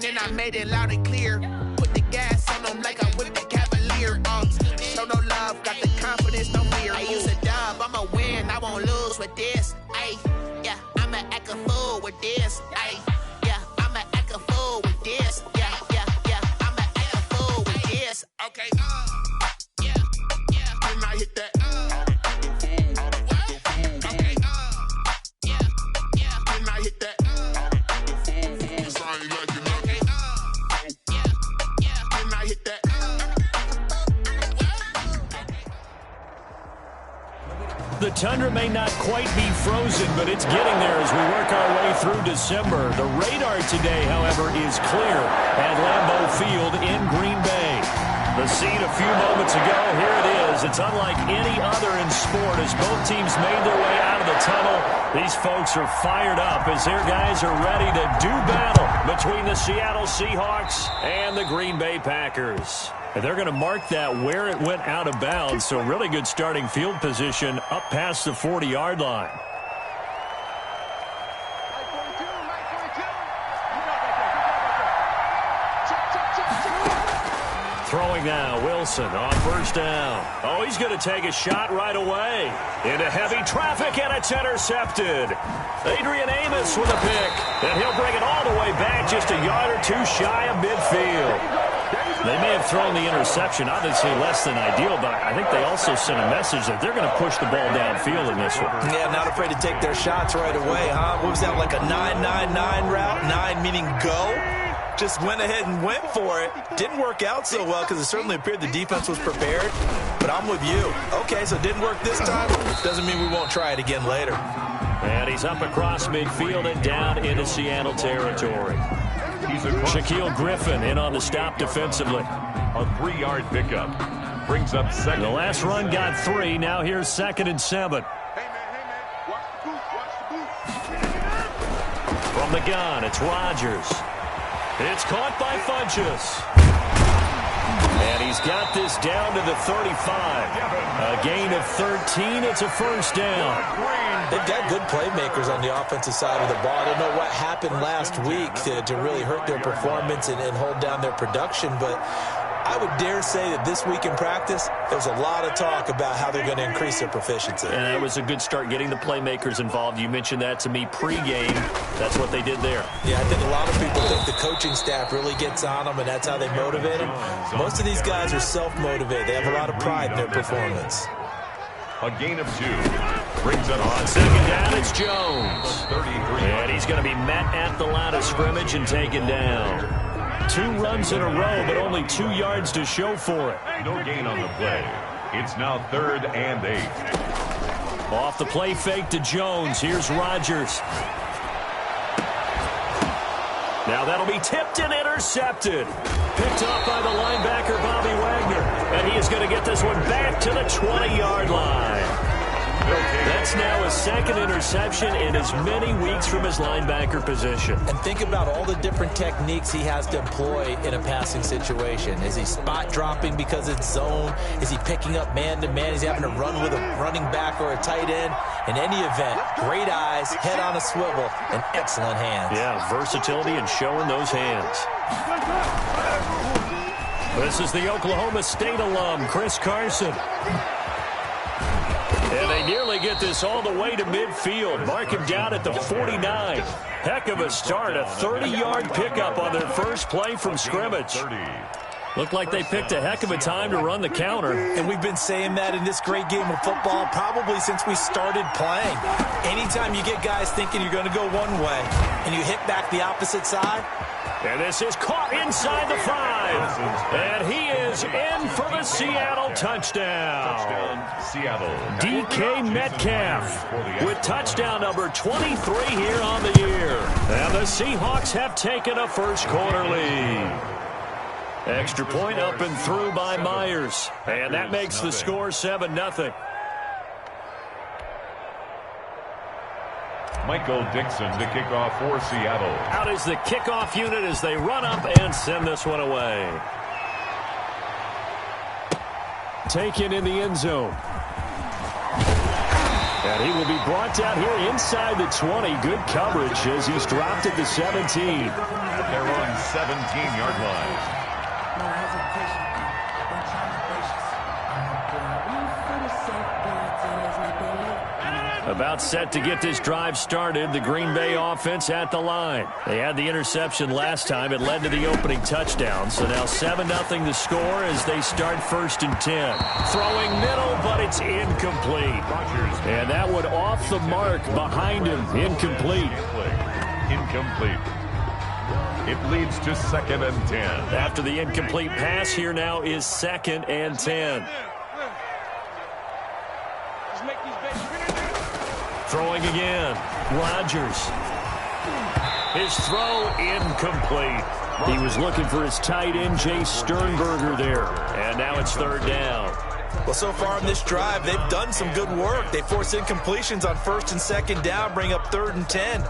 and I made it loud and clear. Put the gas on them like I'm with the Cavalier. Show no love, got the confidence, no fear. I use a dub, I'ma win, I won't lose with this. Ay, yeah, I'ma act a fool with this. Ay, yeah, I'ma act a fool with this. Yeah, yeah, yeah, I'ma act a fool with this. Okay, yeah, yeah, when I hit that. Okay, yeah, yeah, when I hit that. The tundra may not quite be frozen, but it's getting there as we work our way through December. The radar today, however, is clear at Lambeau Field in Green Bay. The scene a few moments ago, here it is. It's unlike any other in sport as both teams made their way out of the tunnel. These folks are fired up as their guys are ready to do battle between the Seattle Seahawks and the Green Bay Packers. And they're going to mark that where it went out of bounds, so really good starting field position up past the 40-yard line. Throwing now, Wilson on first down. Oh, he's going to take a shot right away. Into heavy traffic, and it's intercepted. Adrian Amos with a pick, and he'll bring it all the way back just a yard or two shy of midfield. They may have thrown the interception, obviously less than ideal, but I think they also sent a message that they're going to push the ball downfield in this one. Yeah, not afraid to take their shots right away, huh? What was that, like a 9-9-9 route? 9 meaning go? Just went ahead and went for it. Didn't work out so well because it certainly appeared the defense was prepared, but I'm with you. Okay, so it didn't work this time. Doesn't mean we won't try it again later. And he's up across midfield and down into Seattle territory. Shaquille Griffin in on the stop defensively. A 3-yard pickup. Brings up second. The last run got 3. Now here's 2nd and 7. From the gun, it's Rodgers. It's caught by Funchess. And he's got this down to the 35. A gain of 13. It's a first down. They've got good playmakers on the offensive side of the ball. I don't know what happened last week to really hurt their performance and hold down their production, but I would dare say that this week in practice, there's a lot of talk about how they're going to increase their proficiency. And that was a good start getting the playmakers involved. You mentioned that to me pregame. That's what they did there. Yeah, I think a lot of people think the coaching staff really gets on them, and that's how they motivate them. Most of these guys are self-motivated. They have a lot of pride in their performance. A gain of 2. Brings it on 2nd down, it's Jones. And he's going to be met at the line of scrimmage and taken down. 2 runs in a row, but only 2 yards to show for it. No gain on the play. It's now 3rd and 8. Off the play fake to Jones. Here's Rodgers. Now that'll be tipped and intercepted. Picked up by the linebacker, Bobby Wagner. And he is going to get this one back to the 20-yard line. That's now his 2nd interception in as many weeks from his linebacker position. And think about all the different techniques he has to employ in a passing situation. Is he spot dropping because it's zone? Is he picking up man-to-man? Is he having to run with a running back or a tight end? In any event, great eyes, head on a swivel, and excellent hands. Yeah, versatility and showing those hands. This is the Oklahoma State alum, Chris Carson. And they nearly get this all the way to midfield. Mark him down at the 49. Heck of a start. A 30-yard pickup on their first play from scrimmage. Looked like they picked a heck of a time to run the counter. And we've been saying that in this great game of football probably since we started playing. Anytime you get guys thinking you're going to go one way and you hit back the opposite side. And this is caught inside the 5. And he is in for the Seattle touchdown. Seattle. DK Metcalf with touchdown number 23 here on the year. And the Seahawks have taken a first quarter lead. Extra point up and through by Myers. And that makes the score 7-0. Michael Dixon to kick off for Seattle. Out is the kickoff unit as they run up and send this one away. Taken in the end zone. And he will be brought down here inside the 20. Good coverage as he's dropped at the 17. At their own 17-yard line. No hesitation. Don't try my patience. About set to get this drive started, the Green Bay offense at the line. They had the interception last time. It led to the opening touchdown. So now 7-0 the score as they start 1st and 10. Throwing middle, but it's incomplete. And that would off the mark behind him. Incomplete. Incomplete. It leads to 2nd and 10. After the incomplete pass, here now is 2nd and 10. Throwing again. Rodgers. His throw incomplete. He was looking for his tight end, Jay Sternberger there. And now it's 3rd down. Well, so far in this drive, they've done some good work. They force incompletions on 1st and 2nd down, bring up 3rd and 10.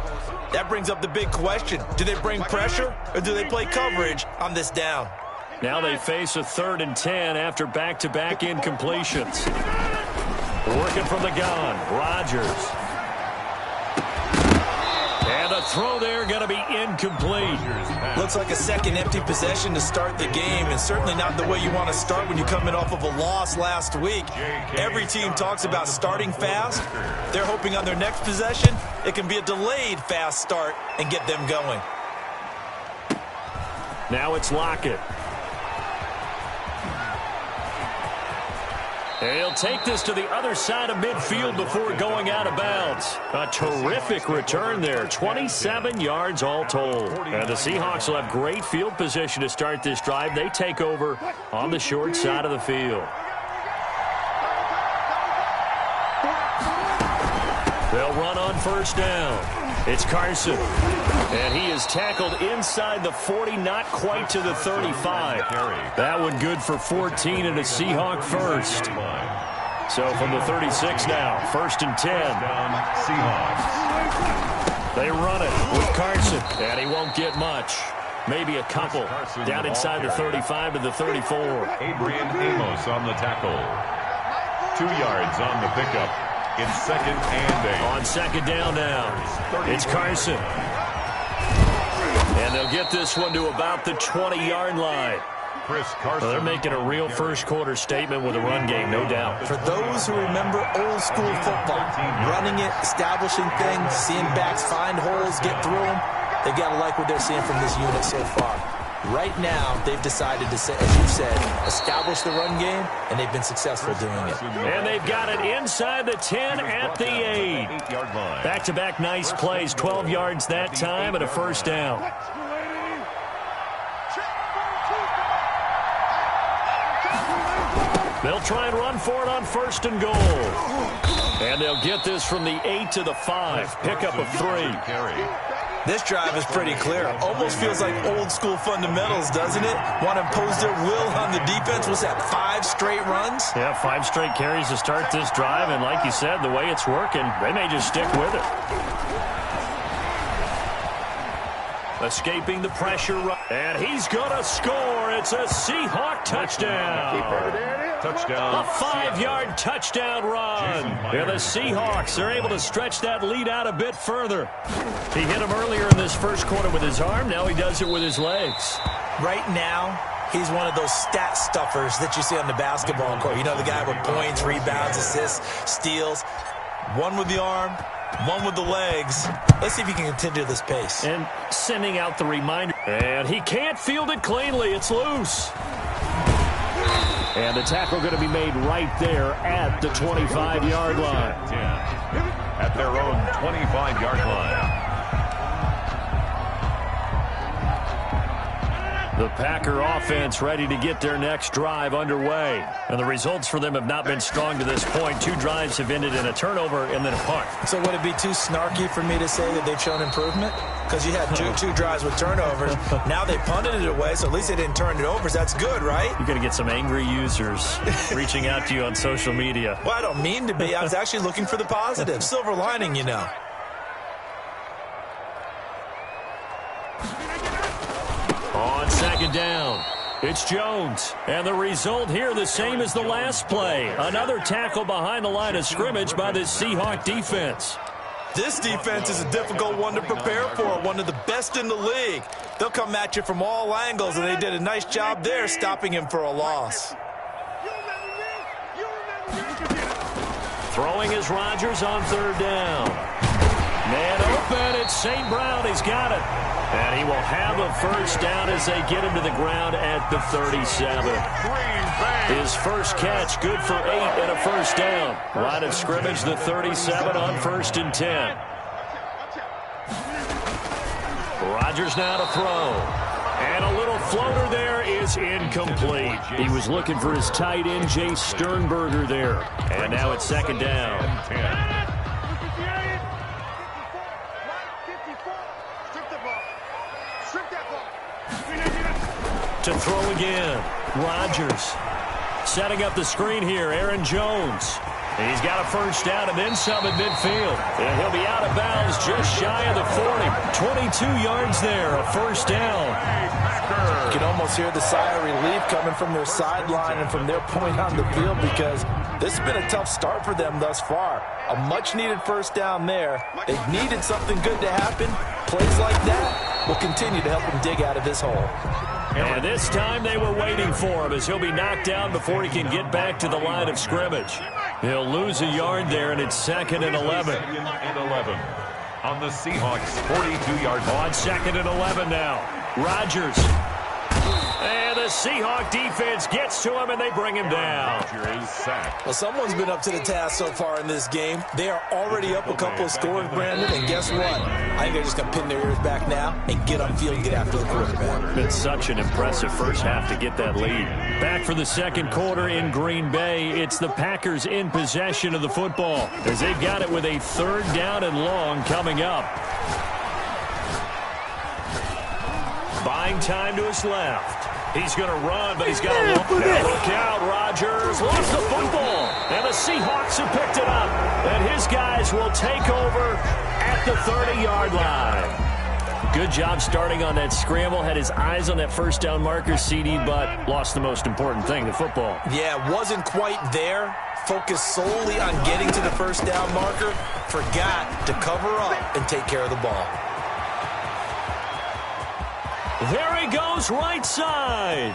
That brings up the big question. Do they bring pressure or do they play coverage on this down? Now they face a 3rd and 10 after back-to-back incompletions. Working from the gun, Rodgers. And the throw there going to be incomplete. Looks like a second empty possession to start the game, and certainly not the way you want to start when you're coming off of a loss last week. Every team talks about starting fast. They're hoping on their next possession, it can be a delayed fast start and get them going. Now it's Lockett. He'll take this to the other side of midfield before going out of bounds. A terrific return there. 27 yards all told. And the Seahawks will have great field position to start this drive. They take over on the short side of the field. They'll run on 1st down. It's Carson. And he is tackled inside the 40, not quite to the 35. That one good for 14 and a Seahawk first. So from the 36 now, 1st and 10. Seahawks. They run it with Carson, and he won't get much. Maybe a couple. Down inside the 35 to the 34. Adrian Amos on the tackle. 2 yards on the pickup. It's 2nd and 8. On 2nd down now, it's Carson. And they'll get this one to about the 20-yard line. Chris Carson. Well, they're making a real first-quarter statement with a run game, no doubt. For those who remember old-school football, running it, establishing things, seeing backs find holes, get through them, they've got to like what they're seeing from this unit so far. Right now, they've decided to, as you said, establish the run game, and they've been successful doing it. And they've got it inside the 10 at the 8. Back-to-back nice plays, 12 yards that time and a 1st down. They'll try and run for it on 1st and goal. And they'll get this from the 8 to the 5. Pickup of 3. This drive is pretty clear. Almost feels like old-school fundamentals, doesn't it? Want to impose their will on the defense. Was that 5 straight runs? Yeah, 5 straight carries to start this drive. And like you said, the way it's working, they may just stick with it. Escaping the pressure. And he's going to score. It's a Seahawk touchdown. Touchdown. A 5-yard touchdown run. And the Seahawks are able to stretch that lead out a bit further. He hit him earlier in this first quarter with his arm. Now he does it with his legs. Right now, he's one of those stat stuffers that you see on the basketball court. You know, the guy with points, rebounds, assists, steals. One with the arm, one with the legs. Let's see if he can continue this pace. And sending out the reminder. And he can't field it cleanly. It's loose. And the tackle going to be made right there at the 25-yard line. At their own 25-yard line. The Packer offense ready to get their next drive underway. And the results for them have not been strong to this point. 2 drives have ended in a turnover and then a punt. So would it be too snarky for me to say that they've shown improvement? Because you had two drives with turnovers. Now they punted it away, so at least they didn't turn it over. So that's good, right? You're going to get some angry users reaching out to you on social media. Well, I don't mean to be. I was actually looking for the positive. Silver lining, you know. On 2nd down, it's Jones. And the result here the same as the last play. Another tackle behind the line of scrimmage by this Seahawk defense. This defense is a difficult one to prepare for, one of the best in the league. They'll come at you from all angles, and they did a nice job there stopping him for a loss. Throwing is Rodgers on third down. Man open, it's St. Brown. He's got it. And he will have a first down as they get him to the ground at the 37. His first catch, good for 8 and a first down. Line of scrimmage, the 37 on 1st and 10. Rodgers now to throw. And a little floater there is incomplete. He was looking for his tight end, Jay Sternberger there. And now it's 2nd down. To throw again. Rodgers setting up the screen here. Aaron Jones. He's got a first down and then some at midfield. And he'll be out of bounds just shy of the 40. 22 yards there, a first down. You can almost hear the sigh of relief coming from their sideline and from their point on the field, because this has been a tough start for them thus far. A much-needed first down there. They've needed something good to happen. Plays like that will continue to help them dig out of this hole. And this time they were waiting for him, as he'll be knocked down before he can get back to the line of scrimmage. He'll lose a yard there, and it's 2nd and 11. 2nd and 11 on the Seahawks' 42-yard line. On 2nd and 11 now. Rodgers. And the Seahawk defense gets to him, and they bring him down. Well, someone's been up to the task so far in this game. They are already up a couple of scores, Brandon, and guess what? I think they're just going to pin their ears back now and get upfield and get after the quarterback. Been such an impressive first half to get that lead. Back for the second quarter in Green Bay. It's the Packers in possession of the football, as they've got it with a 3rd down and long coming up. Buying time to his left. He's going to run, but he's got to look out. Rodgers lost the football, and the Seahawks have picked it up. And his guys will take over at the 30-yard line. Good job starting on that scramble. Had his eyes on that first down marker, CD, but lost the most important thing, the football. Yeah, wasn't quite there. Focused solely on getting to the first down marker. Forgot to cover up and take care of the ball. There he goes, right side.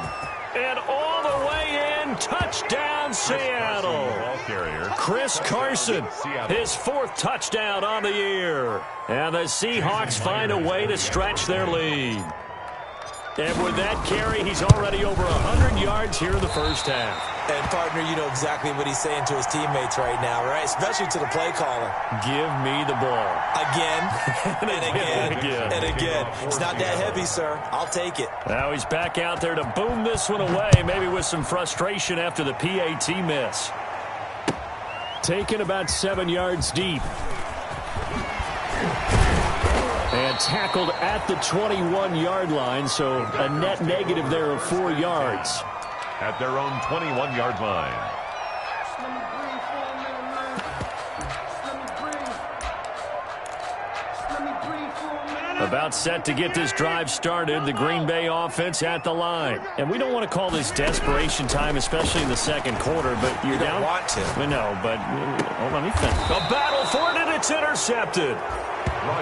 And all the way in, touchdown Seattle. Chris Carson, his 4th touchdown on the year. And the Seahawks find a way to stretch their lead. And with that carry, he's already over 100 yards here in the first half. And, partner, you know exactly what he's saying to his teammates right now, right? Especially to the play caller. Give me the ball. Again, and again, and again. It's not that heavy, sir. I'll take it. Now he's back out there to boom this one away, maybe with some frustration after the PAT miss. Taken about 7 yards deep. And tackled at the 21-yard line, so a net negative there of 4 yards. At their own 21-yard line. About set to get this drive started, the Green Bay offense at the line. And we don't want to call this desperation time, especially in the second quarter, but you're down. You don't want to. We know, but hold on, let me think. A battle for it, and it's intercepted.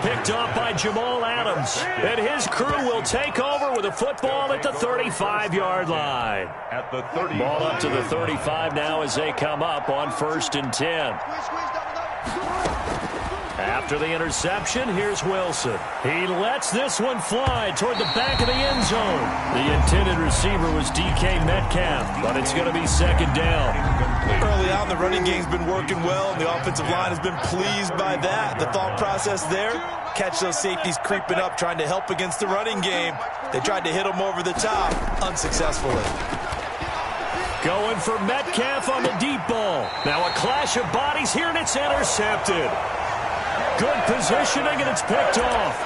Picked off by Jamal Adams. And his crew will take over with a football at the 35-yard line. At the 30. Ball up to the 35 now as they come up on 1st and 10. After the interception, here's Wilson. He lets this one fly toward the back of the end zone. The intended receiver was DK Metcalf, but it's going to be 2nd down. Early on, the running game's been working well, and the offensive line has been pleased by that. The thought process there, catch those safeties creeping up, trying to help against the running game. They tried to hit them over the top, unsuccessfully. Going for Metcalf on the deep ball. Now a clash of bodies here, and it's intercepted. Good positioning, and it's picked off.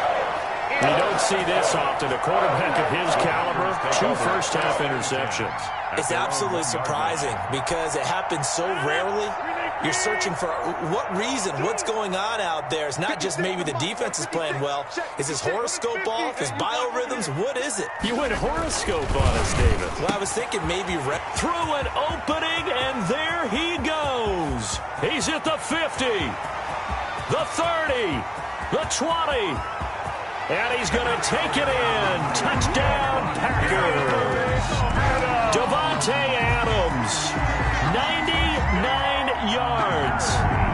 You don't see this often. A quarterback of his caliber, 2 first-half interceptions. It's absolutely surprising because it happens so rarely. You're searching for what reason, what's going on out there. It's not just maybe the defense is playing well. Is his horoscope off? His biorhythms? What is it? You went horoscope on us, David. Well, I was thinking maybe through an opening, and there he goes. He's at the 50, the 30, the 20. And he's going to take it in. Touchdown, Packers. Davante Adams, 99 yards.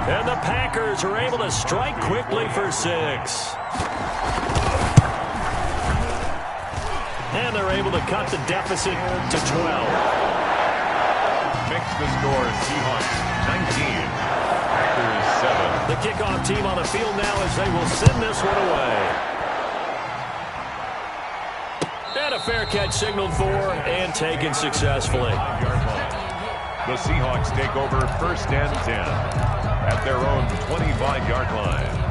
And the Packers are able to strike quickly for 6. And they're able to cut the deficit to 12. Makes the score Seahawks 19, Packers 7. The kickoff team on the field now as they will send this one away. And a fair catch signaled for and taken successfully. The Seahawks take over 1st and 10 at their own 25-yard line.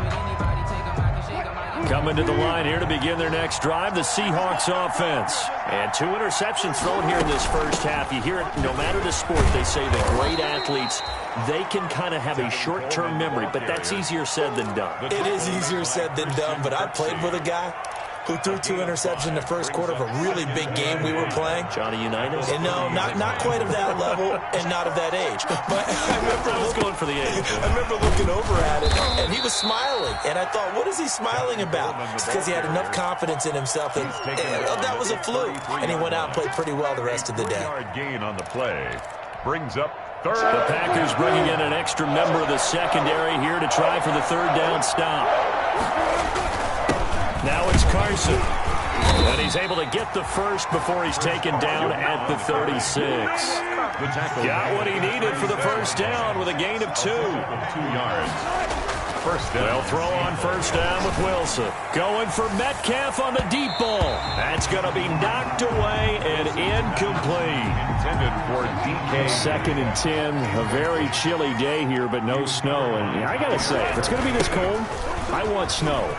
Coming to the line here to begin their next drive, the Seahawks offense. And 2 interceptions thrown here in this first half. You hear it, no matter the sport, they say that great athletes, they can kind of have a short-term memory, but that's easier said than done. It is easier said than done, but I played with a guy who threw 2 interceptions in the first quarter of a really big game we were playing. Johnny Unitas? And no, not quite of that level and not of that age. But I was going for the age. I remember looking over at him, and he was smiling. And I thought, what is he smiling about? It's because he had enough confidence in himself that that was a fluke. And he went out and played pretty well the rest of the day. Gain on the play brings up 3rd. The Packers bringing in an extra member of the secondary here to try for the 3rd down stop. Now it's Carson. And he's able to get the first before he's taken down at the 36. Got what he needed for the first down with a gain of 2. 2 yards. First down. They'll throw on first down with Wilson. Going for Metcalf on the deep ball. That's going to be knocked away and incomplete. Intended for DK. 2nd and 10. A very chilly day here, but no snow. And I got to say, if it's going to be this cold, I want snow.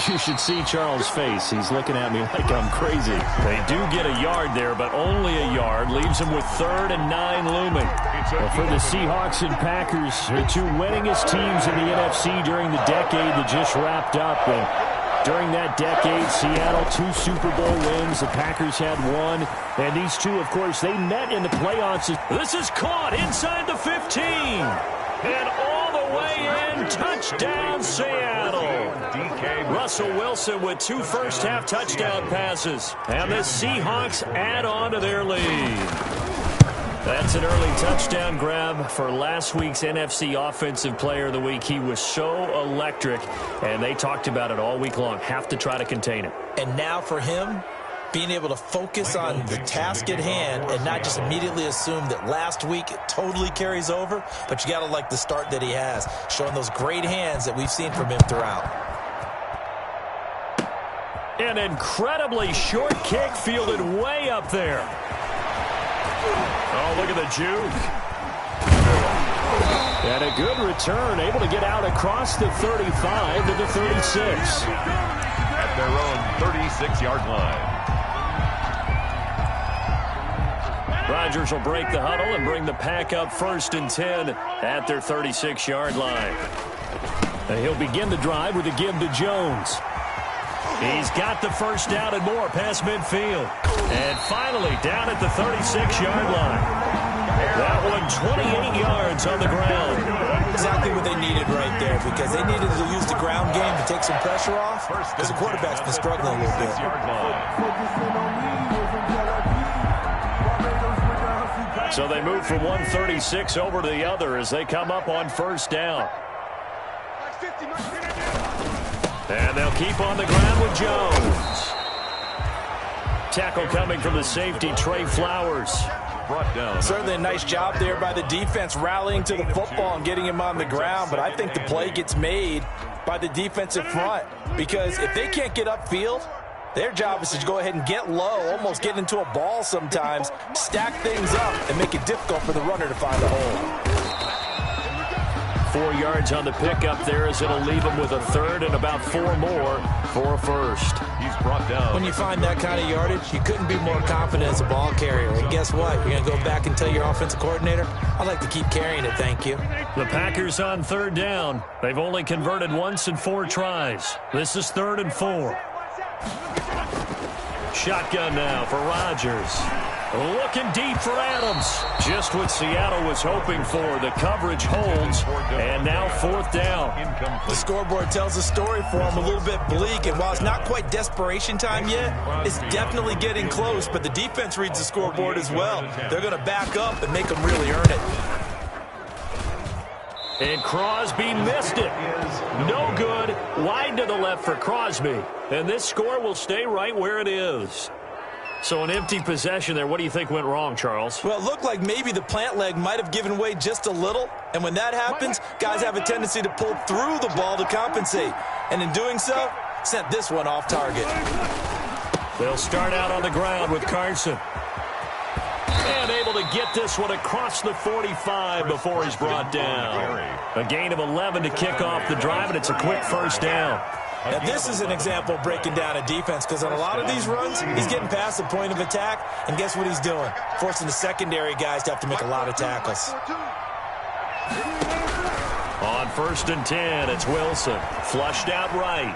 You should see Charles' face. He's looking at me like I'm crazy. They do get a yard there, but only a yard. Leaves them with 3rd and 9 looming. Well, for the Seahawks and Packers, they're 2 winningest teams in the NFC during the decade that just wrapped up. And during that decade, Seattle 2 Super Bowl wins. The Packers had 1. And these 2, of course, they met in the playoffs. This is caught inside the 15. And all the way in, touchdown Seattle. Russell Wilson with 2 first-half touchdown passes. And the Seahawks add on to their lead. That's an early touchdown grab for last week's NFC Offensive Player of the Week. He was so electric, and they talked about it all week long. Have to try to contain it. And now for him, being able to focus on the task at hand and not just immediately assume that last week it totally carries over, but you got to like the start that he has, showing those great hands that we've seen from him throughout. An incredibly short kick fielded way up there. Oh, look at the juke. And a good return, able to get out across the 35 to the 36. At their own 36-yard line. Rodgers will break the huddle and bring the Pack up 1st and 10 at their 36-yard line. And he'll begin the drive with a give to Jones. He's got the first down and more past midfield. And finally down at the 36-yard line. That one 28 yards on the ground. Exactly what they needed right there, because they needed to use the ground game to take some pressure off, because the quarterback's been struggling a little bit. So they move from 136 over to the other as they come up on first down. And they'll keep on the ground with Jones. Tackle coming from the safety, Trey Flowers. Brought down. Certainly a nice job there by the defense rallying to the football and getting him on the ground, but I think the play gets made by the defensive front, because if they can't get upfield, their job is to go ahead and get low, almost get into a ball sometimes, stack things up, and make it difficult for the runner to find a hole. 4 yards on the pickup there as it'll leave him with a 3rd and about 4 more for a first. He's brought down. When you find that kind of yardage, you couldn't be more confident as a ball carrier. And guess what? You're going to go back and tell your offensive coordinator, I'd like to keep carrying it, thank you. The Packers on 3rd down. They've only converted once in 4 tries. This is 3rd and 4. Shotgun now for Rodgers. Looking deep for Adams. Just what Seattle was hoping for. The coverage holds, and now 4th down. The scoreboard tells a story for him, a little bit bleak, and while it's not quite desperation time yet, it's definitely getting close, but the defense reads the scoreboard as well. They're going to back up and make them really earn it. And Crosby missed it. No good. Wide to the left for Crosby. And this score will stay right where it is. So an empty possession there. What do you think went wrong, Charles? Well, it looked like maybe the plant leg might have given way just a little. And when that happens, guys have a tendency to pull through the ball to compensate. And in doing so, sent this one off target. They'll start out on the ground with Carson. And able to get this one across the 45 before he's brought down. A gain of 11 to kick off the drive, and it's a quick 1st down. Now, this is an example of breaking down a defense, because on a lot of these runs, he's getting past the point of attack, and guess what he's doing? Forcing the secondary guys to have to make a lot of tackles. On 1st and 10, it's Wilson. Flushed out right.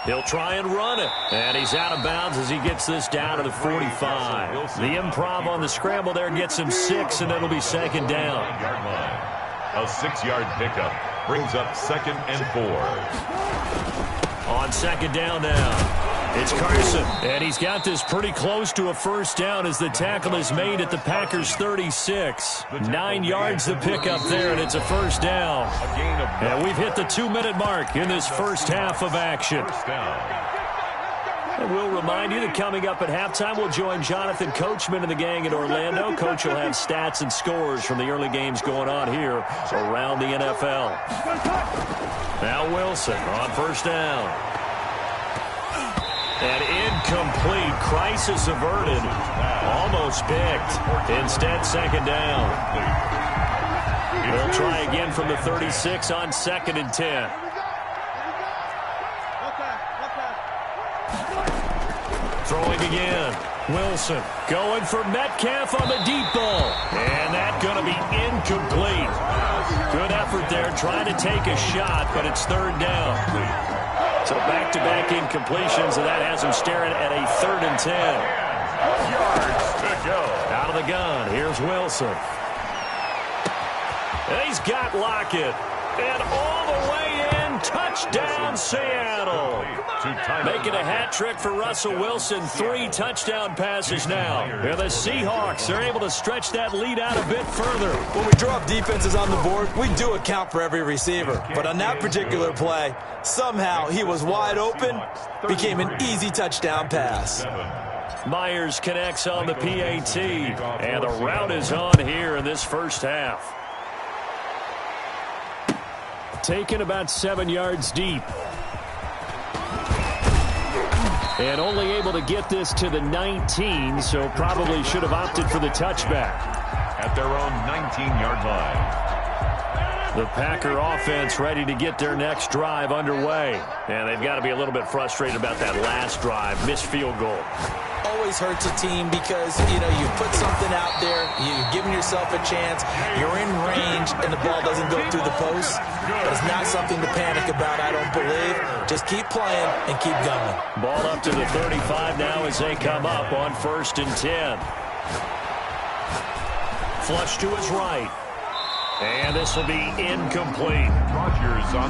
He'll try and run it. And he's out of bounds as he gets this down to the 45. The improv on the scramble there gets him 6, and it'll be 2nd down. A 6-yard pickup brings up 2nd and 4. On 2nd down now, it's Carson. And he's got this pretty close to a 1st down as the tackle is made at the Packers' 36. 9 yards the pickup there, and it's a 1st down. And we've hit the 2-minute mark in this first half of action. And we'll remind you that coming up at halftime, we'll join Jonathan Coachman and the gang in Orlando. Coach will have stats and scores from the early games going on here around the NFL. Now Wilson on 1st down. And incomplete. Crisis averted. Almost picked. Instead, 2nd down. They'll try again from the 36 on 2nd and 10. Throwing again. Wilson going for Metcalf on the deep ball. And that's going to be incomplete. Good effort there trying to take a shot, but it's 3rd down. So back-to-back incompletions, and that has him staring at a 3rd and 10. Yards to go. Out of the gun, here's Wilson. And he's got Lockett. And all the way in, touchdown Seattle. Making a hat trick for Russell Wilson. 3 touchdown passes now. And the Seahawks are able to stretch that lead out a bit further. When we drop defenses on the board, we do account for every receiver. But on that particular play, somehow he was wide open, became an easy touchdown pass. Myers connects on the PAT. And the route is on here in this first half. Taken about 7 yards deep. And only able to get this to the 19, so probably should have opted for the touchback. At their own 19-yard line. The Packer offense ready to get their next drive underway. And they've got to be a little bit frustrated about that last drive. Missed field goal. Always hurts a team because, you know, you put something out there, you've given yourself a chance, you're in range, and the ball doesn't go through the post. But it's not something to panic about, I don't believe. Just keep playing and keep going. Ball up to the 35 now as they come up on 1st and 10. Flush to his right. And this will be incomplete.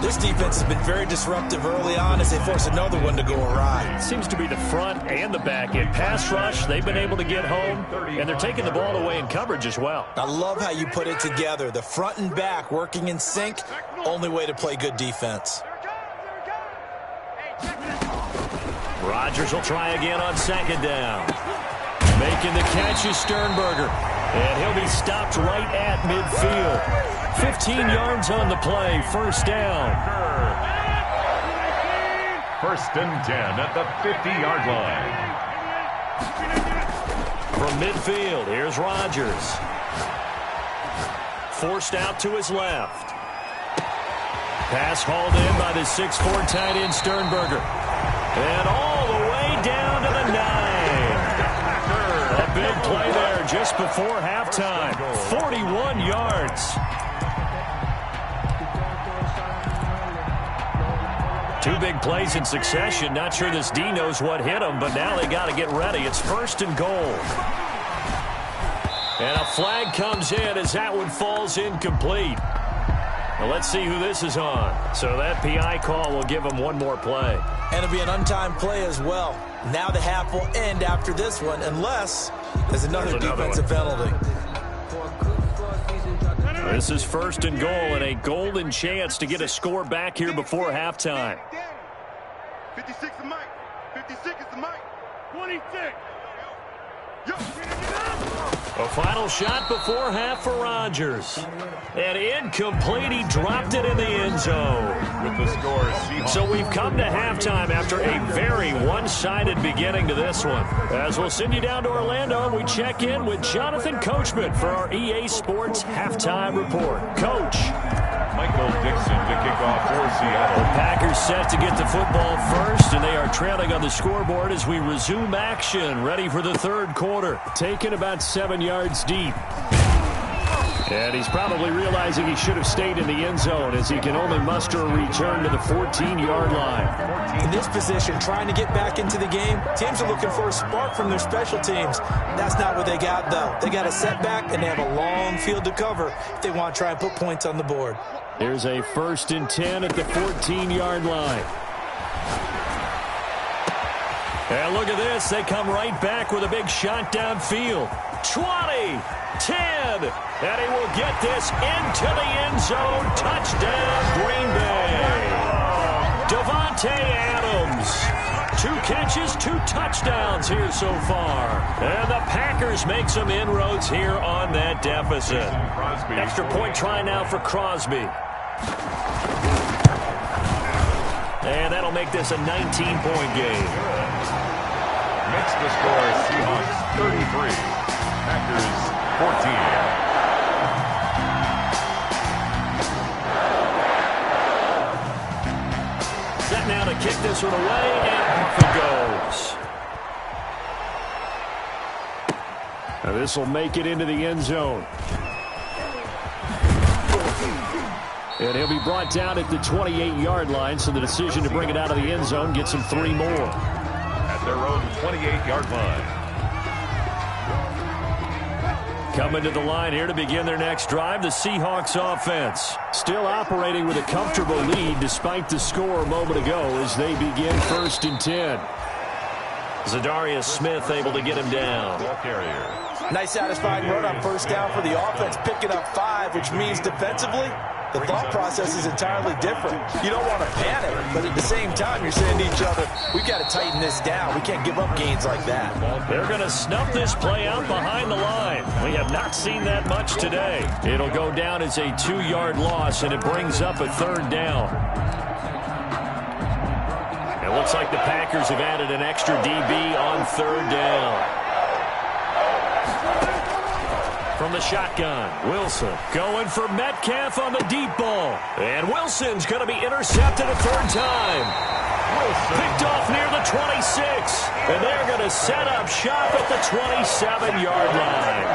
This defense has been very disruptive early on as they force another one to go awry. Seems to be the front and the back end. Pass rush, they've been able to get home, and they're taking the ball away in coverage as well. I love how you put it together. The front and back working in sync, only way to play good defense. Rodgers will try again on 2nd down. Making the catch is Sternberger. And he'll be stopped right at midfield. 15 yards on the play. 1st down. 1st and 10 at the 50-yard line. From midfield, here's Rodgers. Forced out to his left. Pass hauled in by the 6'4" tight end Sternberger. And all the way down to the 9. A big play there just before halftime. 41 yards. 2 big plays in succession. Not sure this D knows what hit him, but now they got to get ready. It's 1st and goal. And a flag comes in as that one falls incomplete. Now let's see who this is on. So that PI call will give him one more play. And it'll be an untimed play as well. Now the half will end after this one, unless there's another defensive penalty. This is 1st and goal and a golden chance to get a score back here before halftime. 56 is Mike. 56 is the Mike. 26. A final shot before half for Rodgers. And incomplete. He dropped it in the end zone. With the score, Seahawks. So we've come to halftime after a very one-sided beginning to this one. As we'll send you down to Orlando, and we check in with Jonathan Coachman for our EA Sports Halftime Report. Coach. Michael Dixon to kick off for Seattle. The Packers set to get the football first, and they are trailing on the scoreboard as we resume action, ready for the third quarter. Taken about 7 yards deep. And he's probably realizing he should have stayed in the end zone as he can only muster a return to the 14-yard line. In this position, trying to get back into the game, teams are looking for a spark from their special teams. That's not what they got, though. They got a setback, and they have a long field to cover if they want to try and put points on the board. Here's a 1st and 10 at the 14-yard line. And look at this. They come right back with a big shot downfield. 20, 10, and he will get this into the end zone. Touchdown, Green Bay. Davante Adams. 2 catches, 2 touchdowns here so far. And the Packers make some inroads here on that deficit. Extra point try now for Crosby. And that'll make this a 19-point game. Makes the score Seahawks 33, Packers 14. Set now to kick this one away, and off it goes. Now this will make it into the end zone. And he'll be brought down at the 28-yard line, so the decision to bring it out of the end zone gets him 3 more. At their own 28-yard line. Coming to the line here to begin their next drive, the Seahawks offense. Still operating with a comfortable lead despite the score a moment ago as they begin 1st and 10. Zadarius Smith able to get him down. Ball carrier. Nice satisfying run on 1st down for the offense, picking up 5, which means defensively, the thought process is entirely different. You don't want to panic, but at the same time, you're saying to each other, we've got to tighten this down. We can't give up gains like that. They're going to snuff this play out behind the line. We have not seen that much today. It'll go down as a 2-yard loss, and it brings up a 3rd down. It looks like the Packers have added an extra DB on 3rd down. From the shotgun, Wilson going for Metcalf on the deep ball. And Wilson's going to be intercepted a 3rd time. Picked off near the 26. And they're going to set up shop at the 27-yard line.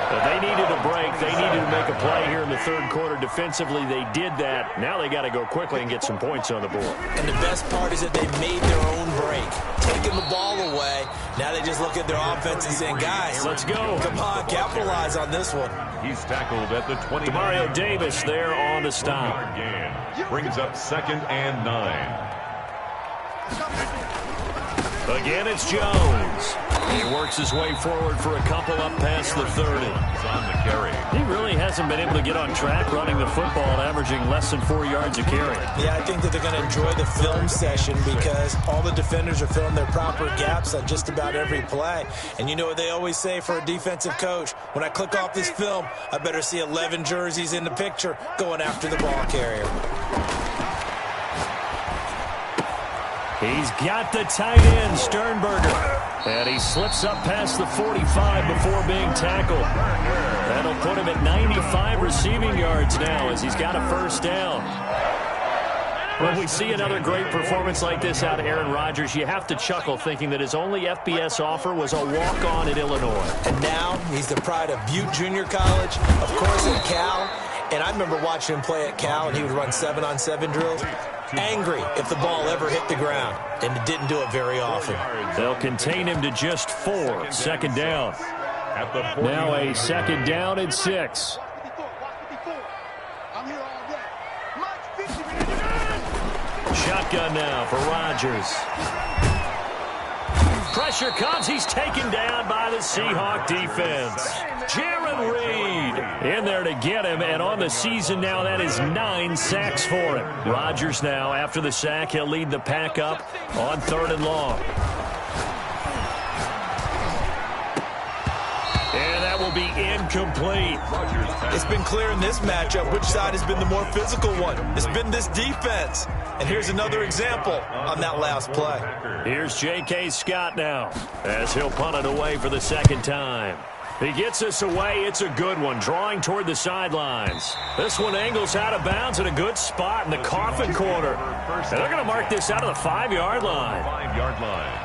But they needed a break. They needed to make a play here in the 3rd quarter. Defensively, they did that. Now they got to go quickly and get some points on the board. And the best part is that they made their own break. Taking the ball away. Now they just look at their offense and saying, guys, let's go. Come on, capitalize on this one. He's tackled at the 20. Demario Davis there on the stop. Brings up 2nd and 9. Again, it's Jones. He works his way forward for a couple up past the 30. He's on the carry. He really hasn't been able to get on track running the football and averaging less than 4 yards a carry. Yeah, I think that they're going to enjoy the film session because all the defenders are filling their proper gaps on just about every play. And you know what they always say for a defensive coach? When I click off this film, I better see 11 jerseys in the picture going after the ball carrier. He's got the tight end, Sternberger. And he slips up past the 45 before being tackled. That'll put him at 95 receiving yards now as he's got a 1st down. When we see another great performance like this out of Aaron Rodgers, you have to chuckle thinking that his only FBS offer was a walk-on at Illinois. And now he's the pride of Butte Junior College, of course at Cal. And I remember watching him play at Cal, and he would run 7-on-7 drills. Angry if the ball ever hit the ground, and it didn't do it very often. They'll contain him to just 4, 2nd down. at the 40. Now a second down and 6. I'm here all day. Mike, 50 minutes. Shotgun now for Rodgers. Pressure comes. He's taken down by the Seahawk defense. Jaron Reed in there to get him, and on the season now, that is 9 sacks for him. Rodgers now, after the sack, he'll lead the pack up on 3rd and long. And that will be incomplete. It's been clear in this matchup which side has been the more physical one. It's been this defense. And here's another example on that last play. Here's J.K. Scott now as he'll punt it away for the second time. He gets us away. It's a good one, drawing toward the sidelines. This one angles out of bounds in a good spot in the coffin corner. And they're going to mark this out of the 5-yard line. 5-yard line.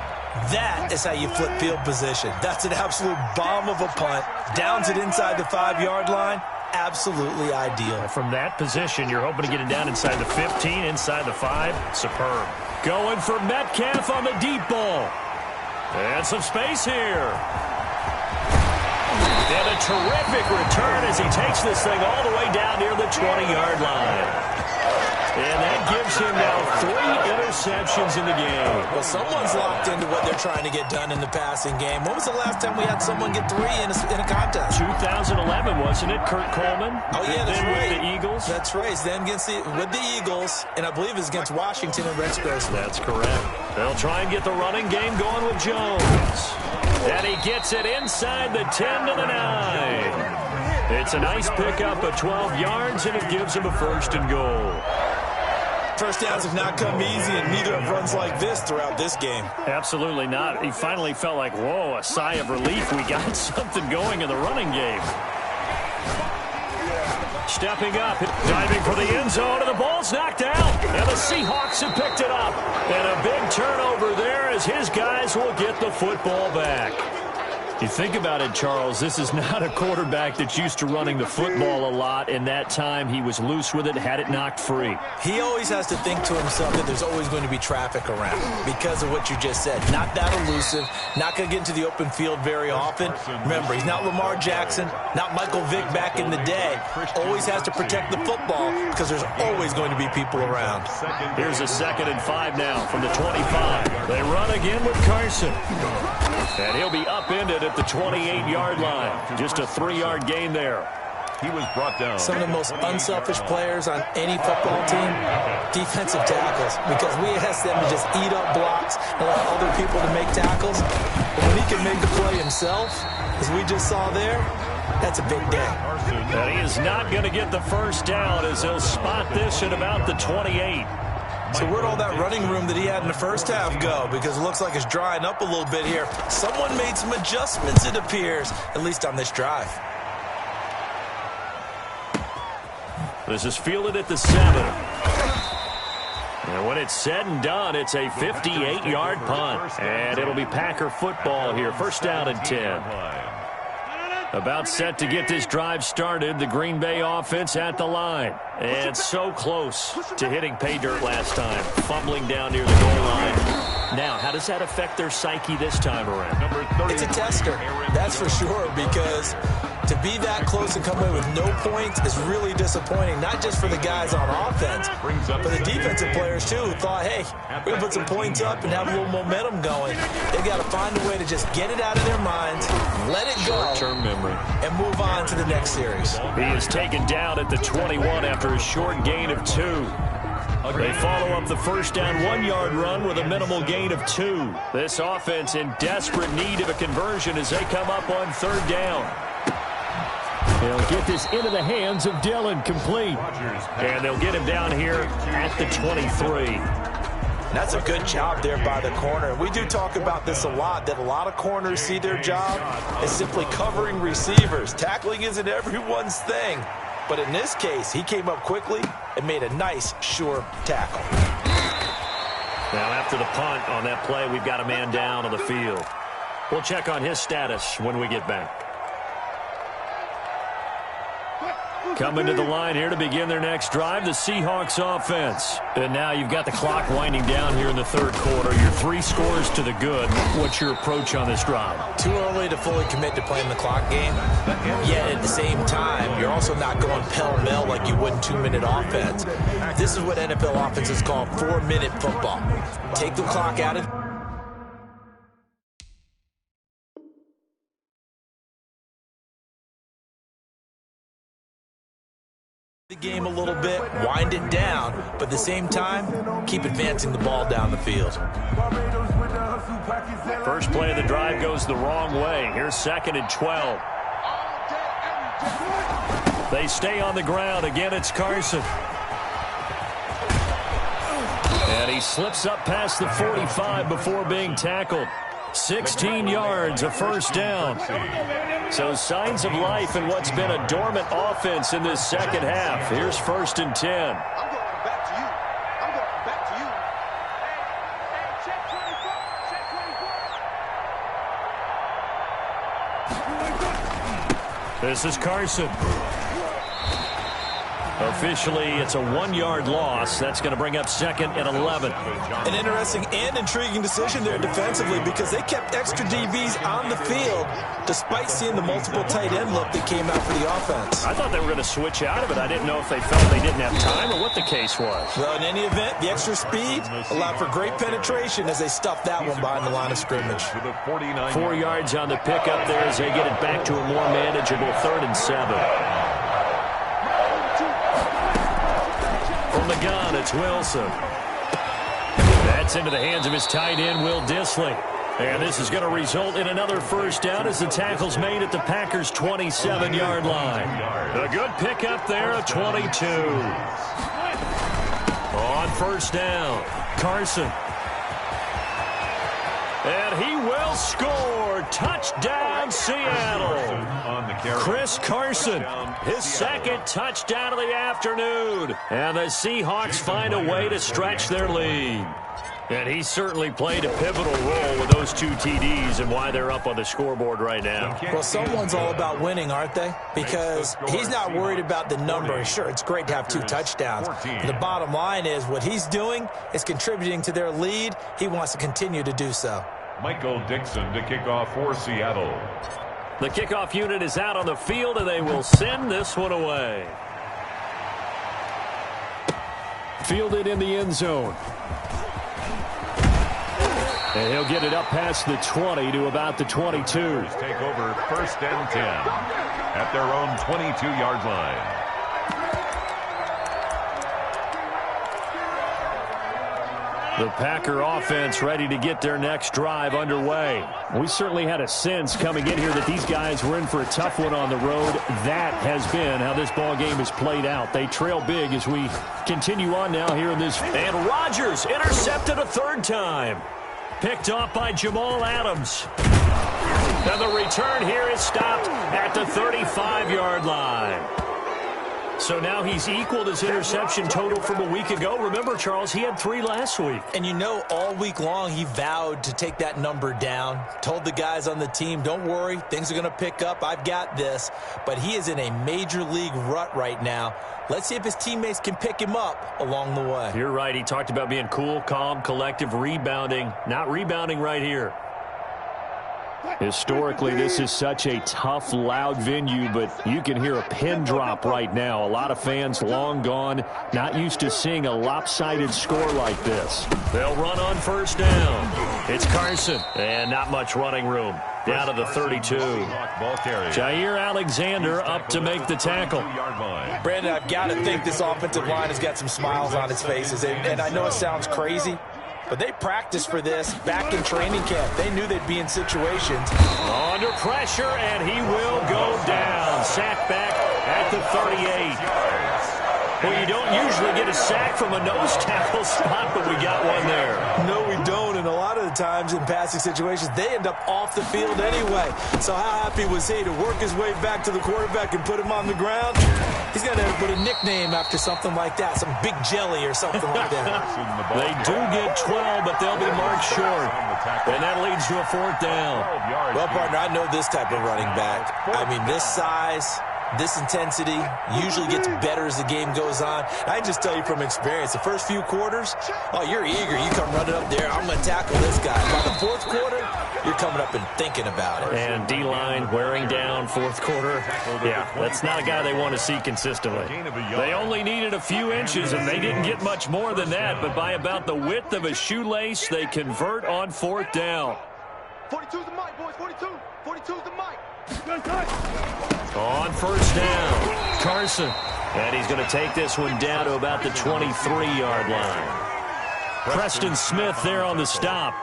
That is how you flip field position. That's an absolute bomb of a punt. Downs it inside the 5-yard line. Absolutely ideal. From that position, you're hoping to get it down inside the 15, inside the 5. Superb. Going for Metcalf on the deep ball. And some space here. And a terrific return as he takes this thing all the way down near the 20-yard line. And that gives him now 3 interceptions in the game. Well, someone's locked into what they're trying to get done in the passing game. When was the last time we had someone get 3 in a contest? 2011, wasn't it? Kurt Coleman? Oh, yeah, that's then right. With the Eagles? That's right. Then with the Eagles, and I believe it's against Washington and Rex Grossman. That's correct. They'll try and get the running game going with Jones. And he gets it inside the 10 to the 9. It's a nice pickup of 12 yards, and it gives him a 1st and goal. First downs have not come easy, and neither have runs like this throughout this game. Absolutely not. He finally felt like, whoa, a sigh of relief. We got something going in the running game. Stepping up, diving for the end zone, and the ball's knocked out. And the Seahawks have picked it up. And a big turnover there as his guys will get the football back. You think about it, Charles, this is not a quarterback that's used to running the football a lot. In that time, he was loose with it, had it knocked free. He always has to think to himself that there's always going to be traffic around because of what you just said. Not that elusive, not going to get into the open field very often. Remember, he's not Lamar Jackson, not Michael Vick back in the day. Always has to protect the football because there's always going to be people around. Here's a 2nd and 5 now from the 25. They run again with Carson. And he'll be upended at the 28-yard line. Just a 3-yard gain there. He was brought down. Some of the most unselfish players on any football team, defensive tackles, because we ask them to just eat up blocks and allow other people to make tackles. But when he can make the play himself, as we just saw there, that's a big day. And he is not going to get the 1st down as he'll spot this at about the 28. So where'd all that running room that he had in the first half go? Because it looks like it's drying up a little bit here. Someone made some adjustments, it appears, at least on this drive. This is fielded at the 7. And when it's said and done, it's a 58-yard punt. And it'll be Packer football here. 1st down and 10. About set to get this drive started, the Green Bay offense at the line. And so close to hitting pay dirt last time, fumbling down near the goal line. Now, how does that affect their psyche this time around? It's a tester, that's for sure, because to be that close and come away with no points is really disappointing, not just for the guys on offense, but the defensive players, too, who thought, hey, we're going to put some points up and have a little momentum going. They've got to find a way to just get it out of their minds, let it go, short-term memory, and move on to the next series. He is taken down at the 21 after a short gain of 2. They follow up the 1st down 1-yard run with a minimal gain of 2. This offense in desperate need of a conversion as they come up on 3rd down. They'll get this into the hands of Dillon, complete. And they'll get him down here at the 23. That's a good job there by the corner. We do talk about this a lot, that a lot of corners see their job as simply covering receivers. Tackling isn't everyone's thing. But in this case, he came up quickly and made a nice, sure tackle. Now, after the punt on that play, we've got a man down on the field. We'll check on his status when we get back. Coming to the line here to begin their next drive, the Seahawks offense. And now you've got the clock winding down here in the third quarter. Your 3 scores to the good. What's your approach on this drive? Too early to fully commit to playing the clock game. Yet at the same time, you're also not going pell-mell like you would in 2-minute offense. This is what NFL offenses call 4-minute football. Take the clock out of the game a little bit, wind it down, but at the same time, keep advancing the ball down the field. First play of the drive goes the wrong way. Here's 2nd and 12. They stay on the ground. Again, it's Carson. And he slips up past the 45 before being tackled. 16 yards, a first down. So signs of life in what's been a dormant offense in this second half. Here's 1st and 10. I'm going back to you. I'm going back to you. This is Carson. Officially, it's a 1-yard loss. That's going to bring up 2nd and 11. An interesting and intriguing decision there defensively because they kept extra DBs on the field despite seeing the multiple tight end look that came out for the offense. I thought they were going to switch out of it. I didn't know if they felt they didn't have time or what the case was. Well, in any event, the extra speed allowed for great penetration as they stuffed that one behind the line of scrimmage. 4 yards on the pickup there as they get it back to a more manageable 3rd and 7. From the gun, it's Wilson. That's into the hands of his tight end, Will Dissly. And this is going to result in another first down as the tackle's made at the Packers' 27-yard line. A good pickup there, a 22. On first down, Carson. And he will score. Touchdown, Seattle. Chris Carson, his 2nd touchdown of the afternoon. And the Seahawks find a way to stretch their lead. And he certainly played a pivotal role with those 2 TDs and why they're up on the scoreboard right now. Well, someone's all about winning, aren't they? Because he's not worried about the number. Sure, it's great to have 2 touchdowns. But the bottom line is what he's doing is contributing to their lead. He wants to continue to do so. Michael Dixon to kick off for Seattle. The kickoff unit is out on the field, and they will send this one away. Fielded in the end zone. And he'll get it up past the 20 to about the 22. Take over 1st and 10 at their own 22-yard line. The Packer offense ready to get their next drive underway. We certainly had a sense coming in here that these guys were in for a tough one on the road. That has been how this ball game has played out. They trail big as we continue on now here in this. And Rodgers intercepted a 3rd time. Picked off by Jamal Adams. And the return here is stopped at the 35-yard line. So now he's equaled his interception total from a week ago. Remember, Charles, he had 3 last week. And you know, all week long he vowed to take that number down. Told the guys on the team, don't worry, things are going to pick up. I've got this. But he is in a major league rut right now. Let's see if his teammates can pick him up along the way. You're right. He talked about being cool, calm, collective, rebounding. Not rebounding right here. Historically, this is such a tough, loud venue, but you can hear a pin drop right now. A lot of fans long gone, not used to seeing a lopsided score like this. They'll run on first down. It's Carson, and not much running room. Down to the 32. Jair Alexander up to make the tackle. Brandon, I've got to think this offensive line has got some smiles on its faces, and I know it sounds crazy, but they practiced for this back in training camp. They knew they'd be in situations. Under pressure, and he will go down. Sacked back at the 38. Well, you don't usually get a sack from a nose tackle spot, but we got one there. No, we don't, and a lot of the times in passing situations, they end up off the field anyway. So how happy was he to work his way back to the quarterback and put him on the ground? He's got to put a nickname after something like that, some Big Jelly or something like that. They do get 12, but they'll be marked short. And that leads to a 4th down. Well, partner, I know this type of running back. I mean, this size, This intensity usually gets better as the game goes on. I just tell you from experience, the first few quarters, oh, you're eager. You come running up there, I'm going to tackle this guy. By the fourth quarter, you're coming up and thinking about it. And D-line wearing down fourth quarter. Yeah, that's not a guy they want to see consistently. They only needed a few inches, and they didn't get much more than that. But by about the width of a shoelace, they convert on fourth down. 42's the mic, boys. 42. 42's the mic. On first down, Carson. And he's going to take this one down to about the 23-yard line. Preston Smith there on the stop.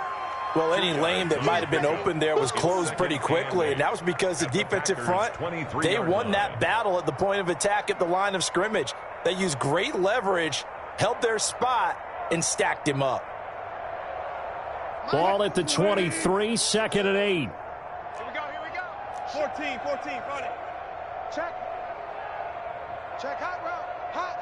Well, any lane that might have been open there was closed pretty quickly, and that was because the defensive front, they won that battle at the point of attack at the line of scrimmage. They used great leverage, held their spot, and stacked him up. Ball at the 23, 2nd and 8. Here we go. 14, front it. Check, hot route. Hot.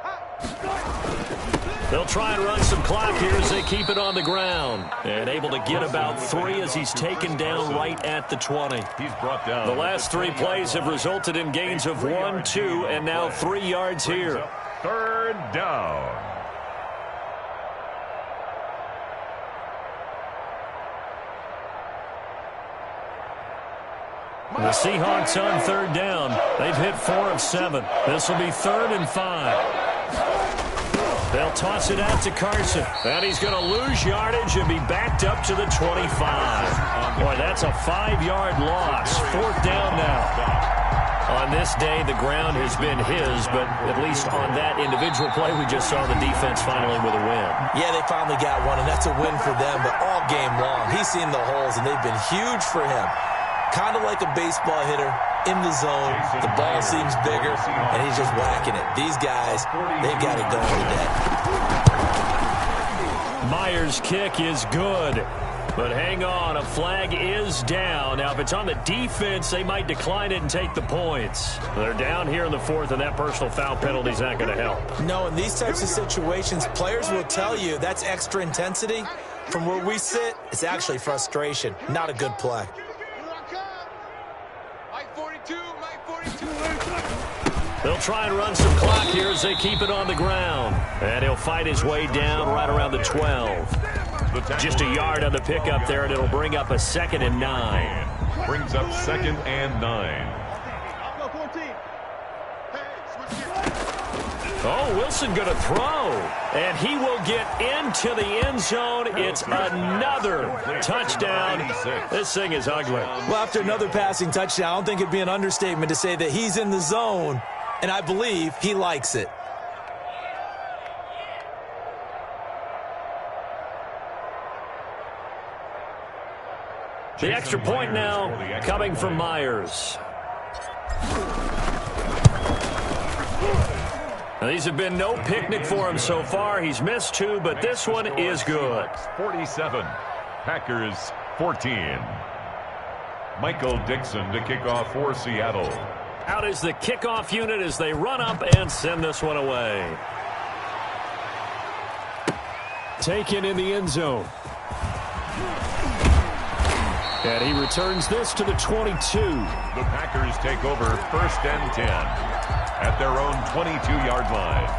They'll try and run some clock here as they keep it on the ground. And able to get about 3 as he's taken down right at the 20. He's brought down. The last 3 plays have resulted in gains of 1, 2, and now 3 yards here. 3rd down. The Seahawks on 3rd down. They've hit 4 of 7. This will be 3rd and 5. They'll toss it out to Carson. And he's going to lose yardage and be backed up to the 25. Boy, that's a 5-yard loss. 4th down now. On this day, the ground has been his, but at least on that individual play, we just saw the defense finally with a win. Yeah, they finally got one, and that's a win for them, but all game long, he's seen the holes, and they've been huge for him. Kind of like a baseball hitter in the zone. The ball seems bigger, and he's just whacking it. These guys, they've got it going today. Myers' kick is good. But hang on, a flag is down. Now, if it's on the defense, they might decline it and take the points. They're down here in the 4th, and that personal foul penalty is not going to help. No, in these types of situations, players will tell you that's extra intensity. From where we sit, it's actually frustration. Not a good play. They'll try and run some clock here as they keep it on the ground. And he'll fight his way down right around the 12. Just a yard on the pickup there, and it'll bring up a 2nd and 9. Brings up 2nd and 9. Oh, Wilson going to throw. And he will get into the end zone. It's another touchdown. This thing is ugly. Well, after another passing touchdown, I don't think it'd be an understatement to say that he's in the zone, and I believe he likes it. The extra point now coming from Myers. Now, these have been no picnic for him so far. He's missed 2, but this one is good. 47, Packers 14. Michael Dixon to kick off for Seattle. Out is the kickoff unit as they run up and send this one away. Taken in the end zone. And he returns this to the 22. The Packers take over 1st and 10 at their own 22-yard line.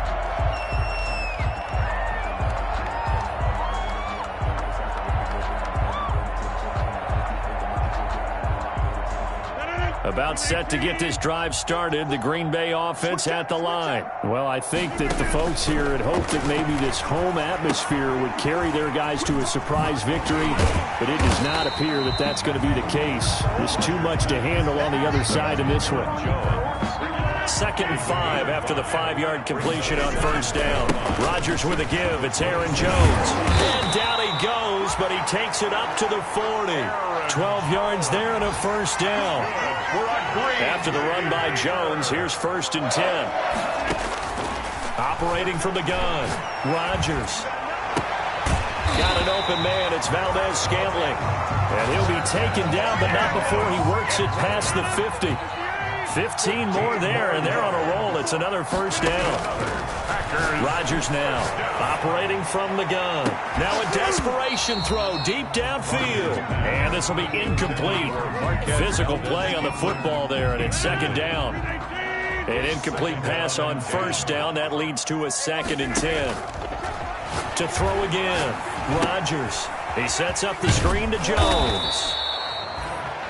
About set to get this drive started, the Green Bay offense at the line. Well, I think that the folks here had hoped that maybe this home atmosphere would carry their guys to a surprise victory, but it does not appear that that's going to be the case. There's too much to handle on the other side in this one. 2nd and 5 after the 5-yard completion on first down. Rodgers with a give. It's Aaron Jones. And down he goes, but he takes it up to the 40. 12 yards there and a first down. After the run by Jones, here's 1st and 10. Operating from the gun, Rodgers. Got an open man. It's Valdez-Scantling. And he'll be taken down, but not before he works it past the 50. 15 more there, and they're on a roll. It's another first down. Rodgers now operating from the gun. Now a desperation throw deep downfield. And this will be incomplete. Physical play on the football there, and it's 2nd down. An incomplete pass on first down. That leads to a 2nd and 10. To throw again, Rodgers. He sets up the screen to Jones.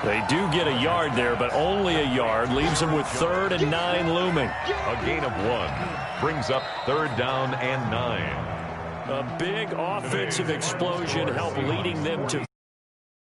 They do get a yard there, but only a yard. Leaves them with 3rd and 9 looming. A gain of 1 brings up 3rd down and 9. A big offensive explosion helped leading them to